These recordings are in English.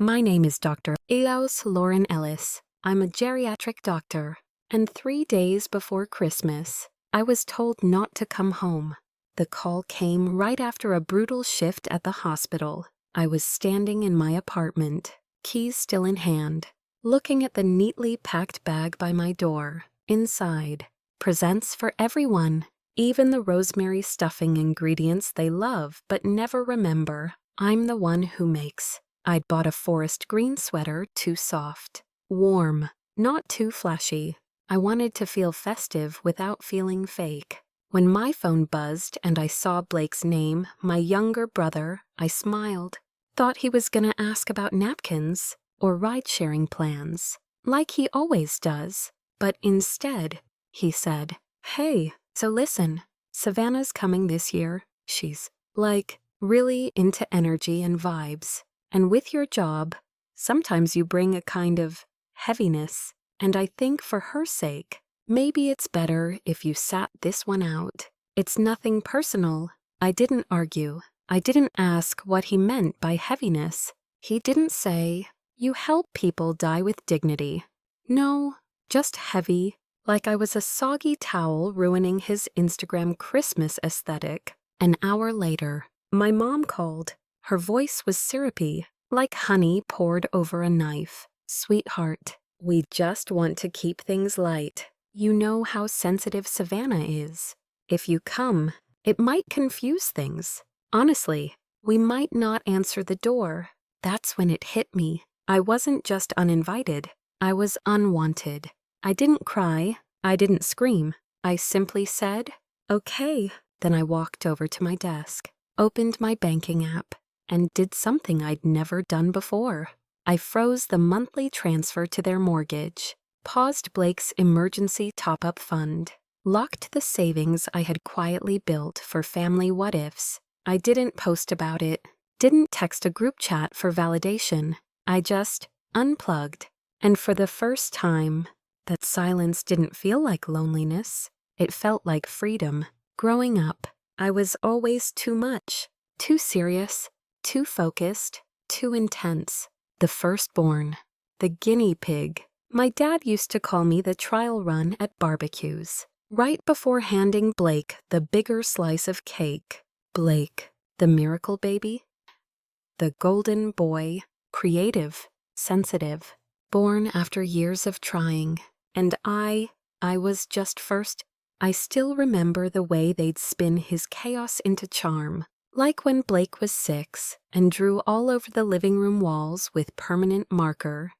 My name is Dr. Ellis. I'm a geriatric doctor, and 3 days before Christmas, I was told not to come home. The call came right after a brutal shift at the hospital. I was standing in my apartment, keys still in hand, looking at the neatly packed bag by my door. Inside, presents for everyone, even the rosemary stuffing ingredients they love but never remember. I'm the one who makes. I'd bought a forest green sweater, too soft. Warm, not too flashy. I wanted to feel festive without feeling fake. When my phone buzzed and I saw Blake's name, my younger brother, I smiled. Thought he was gonna ask about napkins or ride-sharing plans, like he always does. But instead, he said, "Hey, so listen, Savannah's coming this year. She's, really into energy and vibes. And with your job, sometimes you bring a kind of heaviness, and I think for her sake, maybe it's better if you sat this one out. It's nothing personal." I didn't argue. I didn't ask what he meant by heaviness. He didn't say, "You help people die with dignity." No, just heavy, like I was a soggy towel ruining his Instagram Christmas aesthetic. An hour later, my mom called. Her voice was syrupy, like honey poured over a knife. "Sweetheart, we just want to keep things light. You know how sensitive Savannah is. If you come, it might confuse things. Honestly, we might not answer the door." That's when it hit me. I wasn't just uninvited. I was unwanted. I didn't cry. I didn't scream. I simply said, "Okay." Then I walked over to my desk, opened my banking app, and did something I'd never done before. I froze the monthly transfer to their mortgage, paused Blake's emergency top-up fund, locked the savings I had quietly built for family what-ifs. I didn't post about it, didn't text a group chat for validation. I just unplugged. And for the first time, that silence didn't feel like loneliness. It felt like freedom. Growing up, I was always too much, too serious, too focused, too intense. The firstborn, the guinea pig. My dad used to call me the trial run at barbecues, right before handing Blake the bigger slice of cake. Blake, the miracle baby, the golden boy, creative, sensitive, born after years of trying. And I was just first. I still remember the way they'd spin his chaos into charm. Like when Blake was 6 and drew all over the living room walls with permanent marker.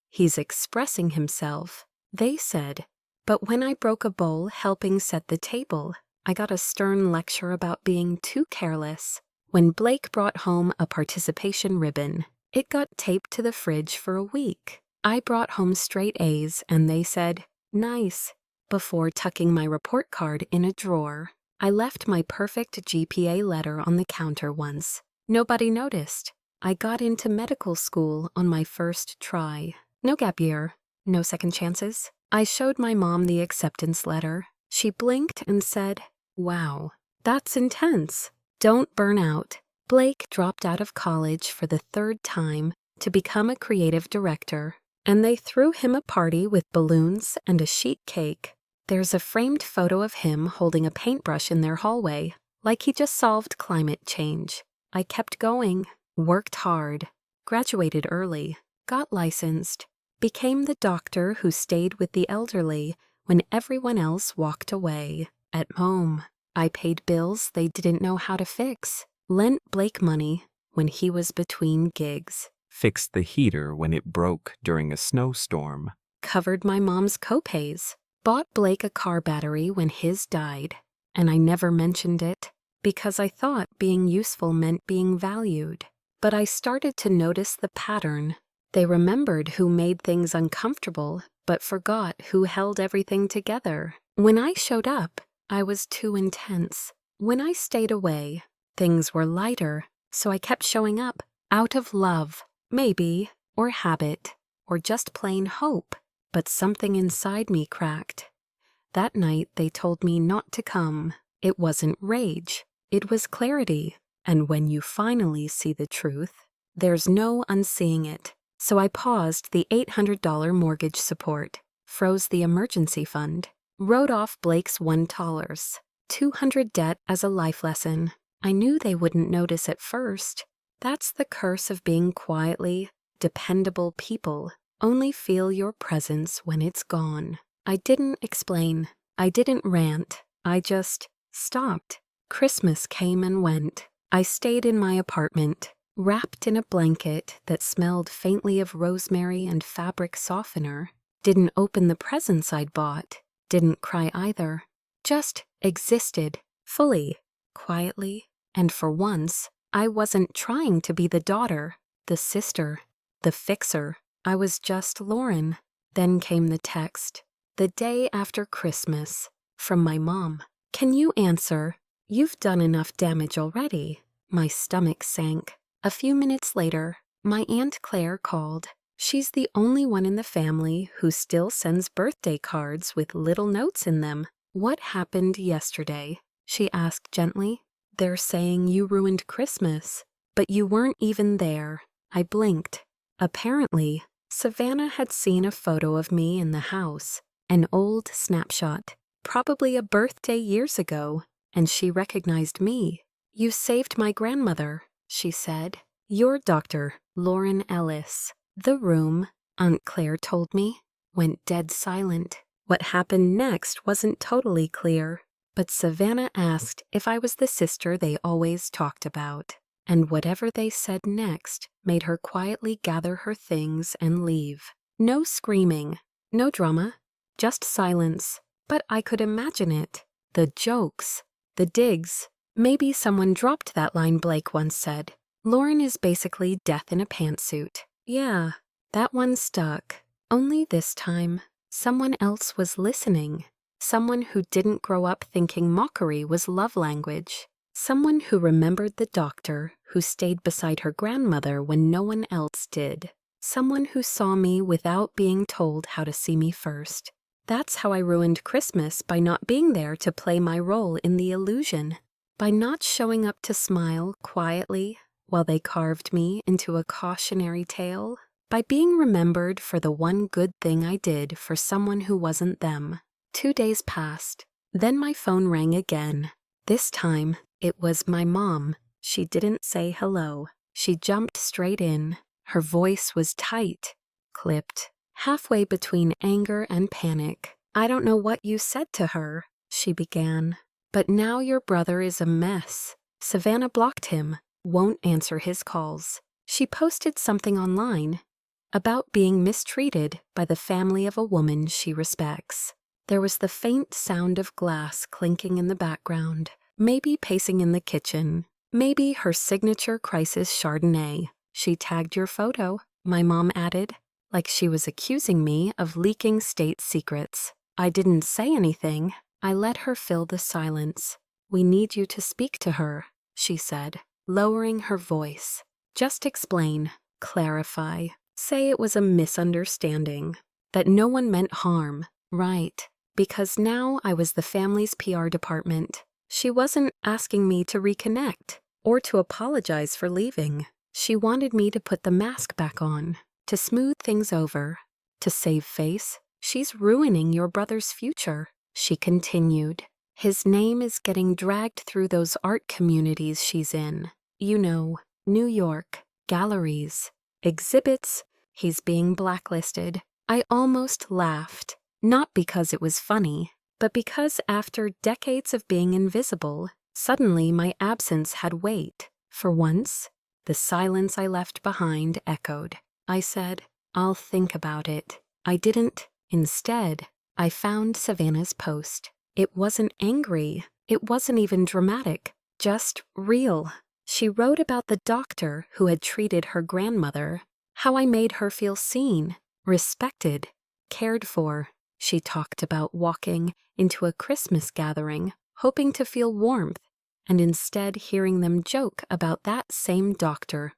"He's expressing himself," they said. But when I broke a bowl helping set the table, I got a stern lecture about being too careless. When Blake brought home a participation ribbon, it got taped to the fridge for a week. I brought home straight A's and they said, "Nice," before tucking my report card in a drawer. I left my perfect GPA letter on the counter once. Nobody noticed. I got into medical school on my first try. No gap year, no second chances. I showed my mom the acceptance letter. She blinked and said, "Wow, that's intense. Don't burn out." Blake dropped out of college for the 3rd time to become a creative director, and they threw him a party with balloons and a sheet cake. There's a framed photo of him holding a paintbrush in their hallway, like he just solved climate change. I kept going, worked hard, graduated early, got licensed, became the doctor who stayed with the elderly when everyone else walked away. At home, I paid bills they didn't know how to fix, lent Blake money when he was between gigs, Fixed the heater when it broke during a snowstorm, covered my mom's copays, bought Blake a car battery when his died, and I never mentioned it because I thought being useful meant being valued. But I started to notice the pattern. They remembered who made things uncomfortable, but forgot who held everything together. When I showed up, I was too intense. When I stayed away, things were lighter, so I kept showing up, out of love, maybe, or habit, or just plain hope. But something inside me cracked. That night they told me not to come. It wasn't rage, it was clarity. And when you finally see the truth, There's no unseeing it. So I paused the $800 mortgage support, froze the emergency fund, wrote off Blake's $1, $200 debt as a life lesson. I knew they wouldn't notice at first. That's the curse of being quietly dependable people. Only feel your presence when it's gone. I didn't explain. I didn't rant. I just stopped. Christmas came and went. I stayed in my apartment, wrapped in a blanket that smelled faintly of rosemary and fabric softener. Didn't open the presents I'd bought. Didn't cry either. Just existed, fully, quietly, and for once, I wasn't trying to be the daughter, the sister, the fixer. I was just Lauren. Then came the text, the day after Christmas, from my mom. Can you answer? You've done enough damage already. My stomach sank. A few minutes later, my Aunt Claire called. She's the only one in the family who still sends birthday cards with little notes in them. What happened yesterday? She asked gently. They're saying you ruined Christmas, but you weren't even there. I blinked. Apparently, Savannah had seen a photo of me in the house, an old snapshot, probably a birthday years ago, and she recognized me. You saved my grandmother, she said. Your doctor, Lauren Ellis. The room, Aunt Claire told me, went dead silent. What happened next wasn't totally clear, but Savannah asked if I was the sister they always talked about, and whatever they said next made her quietly gather her things and leave. No screaming, no drama, just silence, but I could imagine it. The jokes, the digs. Maybe someone dropped that line Blake once said. Lauren is basically death in a pantsuit. Yeah, that one stuck. Only this time, someone else was listening. Someone who didn't grow up thinking mockery was love language. Someone who remembered the doctor who stayed beside her grandmother when no one else did. Someone who saw me without being told how to see me first. That's how I ruined Christmas, by not being there to play my role in the illusion. By not showing up to smile quietly while they carved me into a cautionary tale. By being remembered for the one good thing I did for someone who wasn't them. 2 days passed. Then my phone rang again. This time, it was my mom. She didn't say hello. She jumped straight in. Her voice was tight, clipped, halfway between anger and panic. I don't know what you said to her, she began. But now your brother is a mess. Savannah blocked him, won't answer his calls. She posted something online about being mistreated by the family of a woman she respects. There was the faint sound of glass clinking in the background, maybe pacing in the kitchen, maybe her signature crisis Chardonnay. She tagged your photo, my mom added, like she was accusing me of leaking state secrets. I didn't say anything. I let her fill the silence. We need you to speak to her, she said, lowering her voice. Just explain, clarify, say it was a misunderstanding, that no one meant harm, right? Because now I was the family's PR department. She wasn't asking me to reconnect or to apologize for leaving. She wanted me to put the mask back on, to smooth things over, to save face. She's ruining your brother's future, she continued. His name is getting dragged through those art communities she's in. You know, New York, galleries, exhibits. He's being blacklisted. I almost laughed. Not because it was funny, but because after decades of being invisible, suddenly my absence had weight. For once, the silence I left behind echoed. I said, I'll think about it. I didn't. Instead, I found Savannah's post. It wasn't angry. It wasn't even dramatic. Just real. She wrote about the doctor who had treated her grandmother, how I made her feel seen, respected, cared for. She talked about walking into a Christmas gathering, hoping to feel warmth, and instead hearing them joke about that same doctor.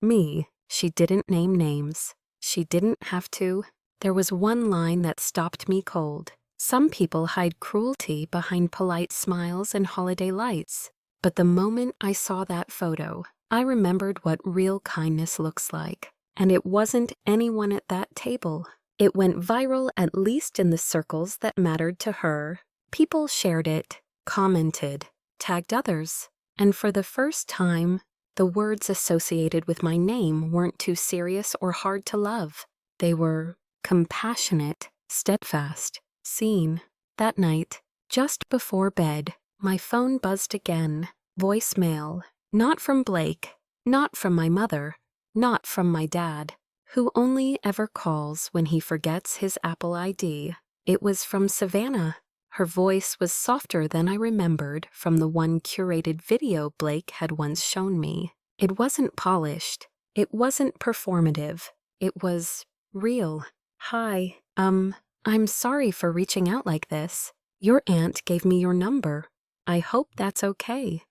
Me. She didn't name names. She didn't have to. There was one line that stopped me cold. Some people hide cruelty behind polite smiles and holiday lights. But the moment I saw that photo, I remembered what real kindness looks like, and it wasn't anyone at that table. It went viral, at least in the circles that mattered to her. People shared it, commented, tagged others, and for the first time, the words associated with my name weren't too serious or hard to love. They were compassionate, steadfast, seen. That night, just before bed, my phone buzzed again. Voicemail. Not from Blake, not from my mother, not from my dad, who only ever calls when he forgets his Apple ID. It was from Savannah. Her voice was softer than I remembered from the one curated video Blake had once shown me. It wasn't polished. It wasn't performative. It was real. Hi, I'm sorry for reaching out like this. Your aunt gave me your number. I hope that's okay.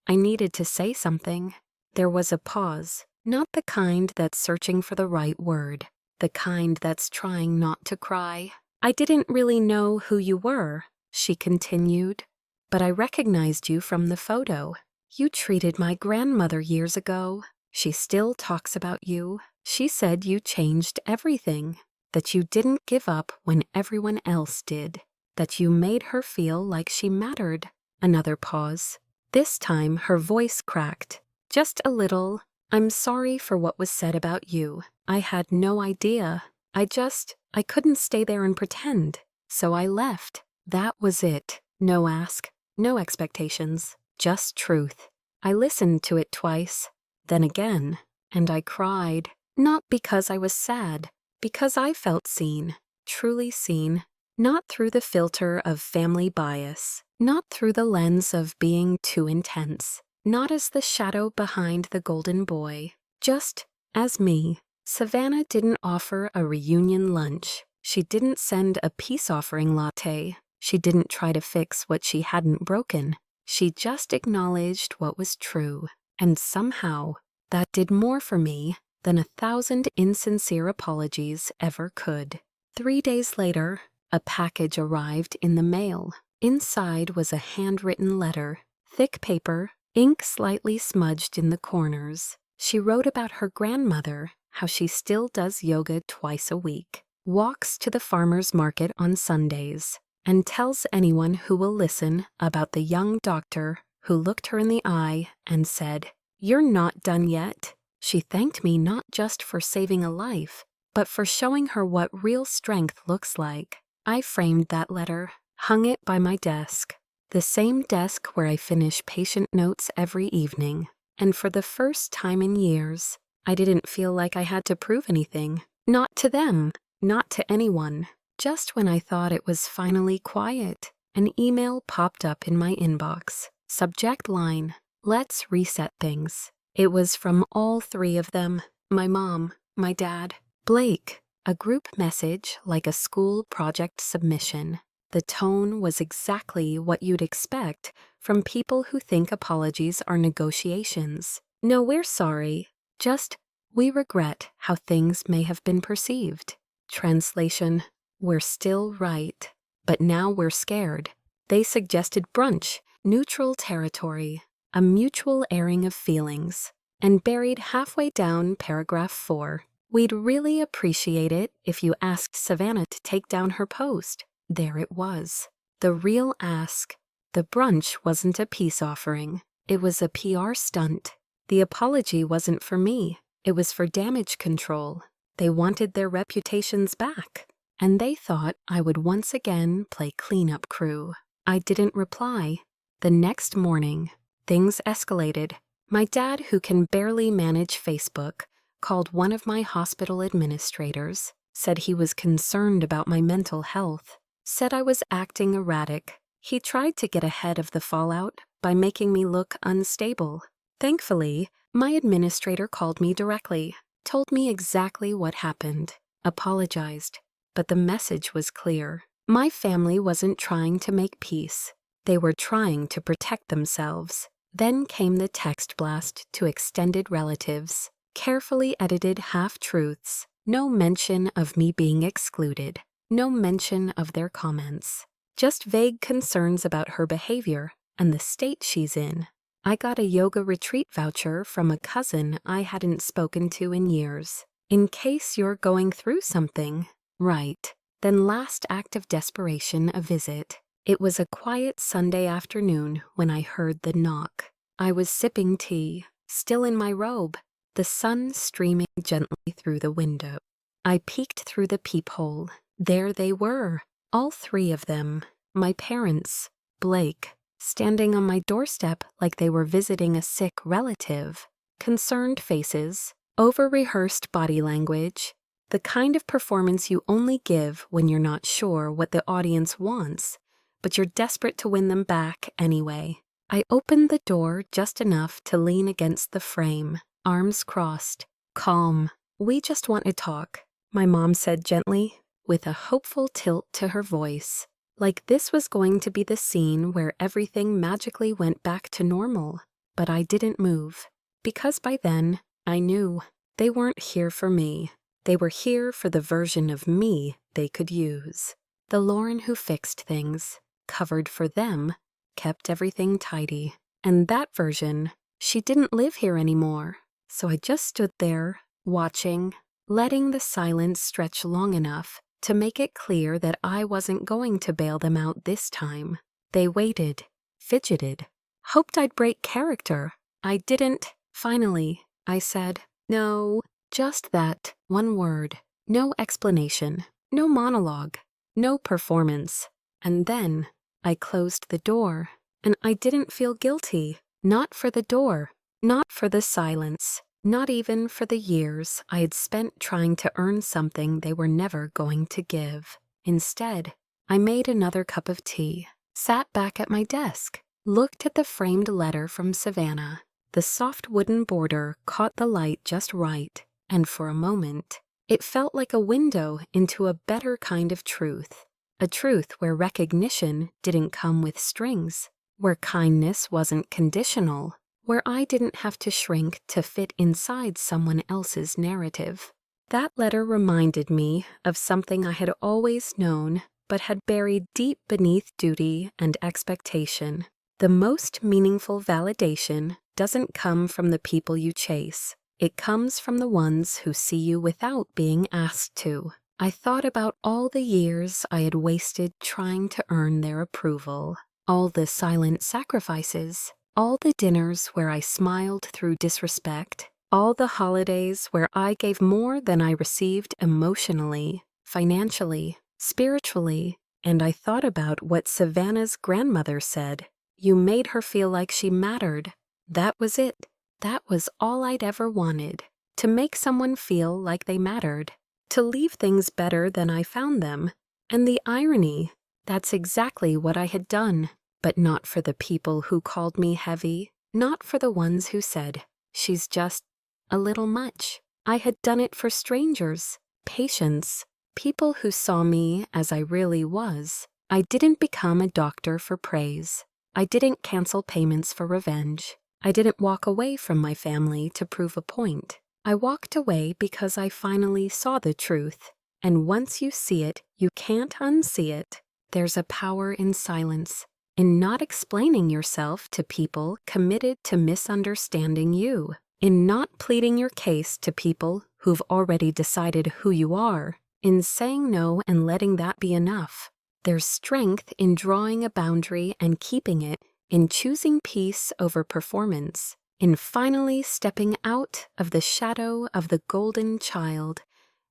I needed to say something. There was a pause, not the kind that's searching for the right word, the kind that's trying not to cry. I didn't really know who you were, she continued, but I recognized you from the photo. You treated my grandmother years ago. She still talks about you. She said you changed everything, that you didn't give up when everyone else did, that you made her feel like she mattered. Another pause. This time her voice cracked, just a little. I'm sorry for what was said about you. I had no idea. I couldn't stay there and pretend, so I left. That was it. No ask, no expectations, just truth. I listened to it twice, then again, and I cried. Not because I was sad, because I felt seen, truly seen. Not through the filter of family bias, not through the lens of being too intense, not as the shadow behind the golden boy, just as me. Savannah didn't offer a reunion lunch. She didn't send a peace offering latte. She didn't try to fix what she hadn't broken. She just acknowledged what was true, and somehow that did more for me than 1,000 insincere apologies ever could. 3 days later, a package arrived in the mail. Inside was a handwritten letter, thick paper, ink slightly smudged in the corners. She wrote about her grandmother, how she still does yoga twice a week, walks to the farmer's market on Sundays, and tells anyone who will listen about the young doctor who looked her in the eye and said, "You're not done yet." She thanked me not just for saving a life, but for showing her what real strength looks like. I framed that letter, hung it by my desk, the same desk where I finish patient notes every evening, and for the first time in years, I didn't feel like I had to prove anything. Not to them, not to anyone. Just when I thought it was finally quiet, an email popped up in my inbox. Subject line, "Let's reset things." It was from all three of them, my mom, my dad, Blake, a group message like a school project submission. The tone was exactly what you'd expect from people who think apologies are negotiations. No, we're sorry. Just, we regret how things may have been perceived. Translation, we're still right, but now we're scared. They suggested brunch, neutral territory, a mutual airing of feelings, and buried halfway down paragraph 4. We'd really appreciate it if you asked Savannah to take down her post. There it was. The real ask. The brunch wasn't a peace offering. It was a PR stunt. The apology wasn't for me. It was for damage control. They wanted their reputations back, and they thought I would once again play cleanup crew. I didn't reply. The next morning, things escalated. My dad, who can barely manage Facebook, called one of my hospital administrators, said he was concerned about my mental health, said I was acting erratic. He tried to get ahead of the fallout by making me look unstable. Thankfully, my administrator called me directly, told me exactly what happened, apologized, but the message was clear. My family wasn't trying to make peace. They were trying to protect themselves. Then came the text blast to extended relatives. Carefully edited half-truths, no mention of me being excluded, no mention of their comments, just vague concerns about her behavior and the state she's in. I got a yoga retreat voucher from a cousin I hadn't spoken to in years. In case you're going through something. Right. Then last act of desperation, a visit. It was a quiet Sunday afternoon when I heard the knock. I was sipping tea, still in my robe, the sun streaming gently through the window. I peeked through the peephole. There they were, all three of them. My parents, Blake, standing on my doorstep like they were visiting a sick relative. Concerned faces, over-rehearsed body language, the kind of performance you only give when you're not sure what the audience wants, but you're desperate to win them back anyway. I opened the door just enough to lean against the frame, arms crossed, calm. "We just want to talk," my mom said gently, with a hopeful tilt to her voice, like this was going to be the scene where everything magically went back to normal. But I didn't move, because by then, I knew they weren't here for me. They were here for the version of me they could use. The Lauren who fixed things, covered for them, kept everything tidy. And that version, she didn't live here anymore. So I just stood there, watching, letting the silence stretch long enough to make it clear that I wasn't going to bail them out this time. They waited, fidgeted, hoped I'd break character. I didn't. Finally, I said, "No," just that, one word. No explanation, no monologue, no performance. And then I closed the door, and I didn't feel guilty. Not for the door, not for the silence, not even for the years I had spent trying to earn something they were never going to give. Instead, I made another cup of tea, sat back at my desk, looked at the framed letter from Savannah. The soft wooden border caught the light just right, and for a moment, it felt like a window into a better kind of truth. A truth where recognition didn't come with strings, where kindness wasn't conditional, where I didn't have to shrink to fit inside someone else's narrative. That letter reminded me of something I had always known, but had buried deep beneath duty and expectation. The most meaningful validation doesn't come from the people you chase. It comes from the ones who see you without being asked to. I thought about all the years I had wasted trying to earn their approval, all the silent sacrifices, all the dinners where I smiled through disrespect, all the holidays where I gave more than I received emotionally, financially, spiritually, and I thought about what Savannah's grandmother said. You made her feel like she mattered. That was it. That was all I'd ever wanted. To make someone feel like they mattered. To leave things better than I found them. And the irony, that's exactly what I had done. But not for the people who called me heavy. Not for the ones who said, "She's just a little much." I had done it for strangers, patients, people who saw me as I really was. I didn't become a doctor for praise. I didn't cancel payments for revenge. I didn't walk away from my family to prove a point. I walked away because I finally saw the truth. And once you see it, you can't unsee it. There's a power in silence, in not explaining yourself to people committed to misunderstanding you, in not pleading your case to people who've already decided who you are, in saying no and letting that be enough. There's strength in drawing a boundary and keeping it, in choosing peace over performance, in finally stepping out of the shadow of the golden child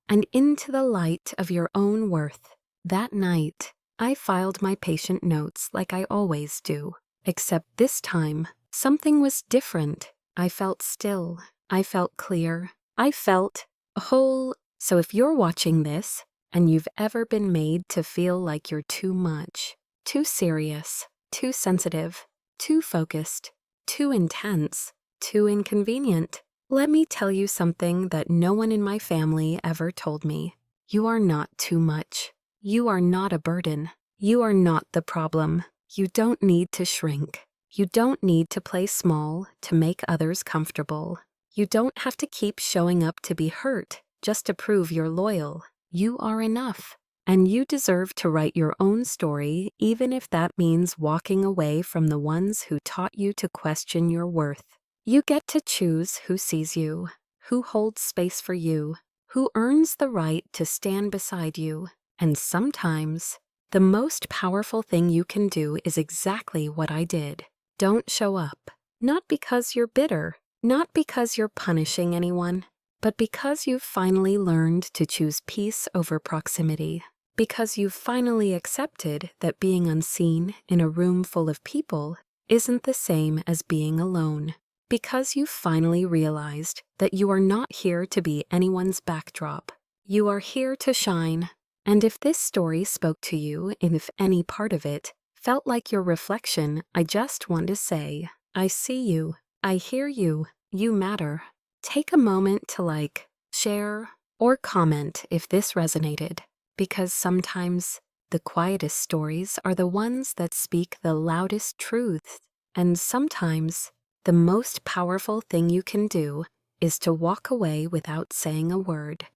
and into the light of your own worth. That night, I filed my patient notes like I always do, except this time, something was different. I felt still. I felt clear. I felt whole. So if you're watching this, and you've ever been made to feel like you're too much, too serious, too sensitive, too focused, too intense, too inconvenient, let me tell you something that no one in my family ever told me. You are not too much. You are not a burden. You are not the problem. You don't need to shrink. You don't need to play small to make others comfortable. You don't have to keep showing up to be hurt just to prove you're loyal. You are enough. And you deserve to write your own story, even if that means walking away from the ones who taught you to question your worth. You get to choose who sees you, who holds space for you, who earns the right to stand beside you. And sometimes, the most powerful thing you can do is exactly what I did. Don't show up. Not because you're bitter, not because you're punishing anyone, but because you've finally learned to choose peace over proximity. Because you've finally accepted that being unseen in a room full of people isn't the same as being alone. Because you've finally realized that you are not here to be anyone's backdrop. You are here to shine. And if this story spoke to you, and if any part of it felt like your reflection, I just want to say, I see you, I hear you, you matter. Take a moment to share, or comment if this resonated, because sometimes the quietest stories are the ones that speak the loudest truths, and sometimes the most powerful thing you can do is to walk away without saying a word.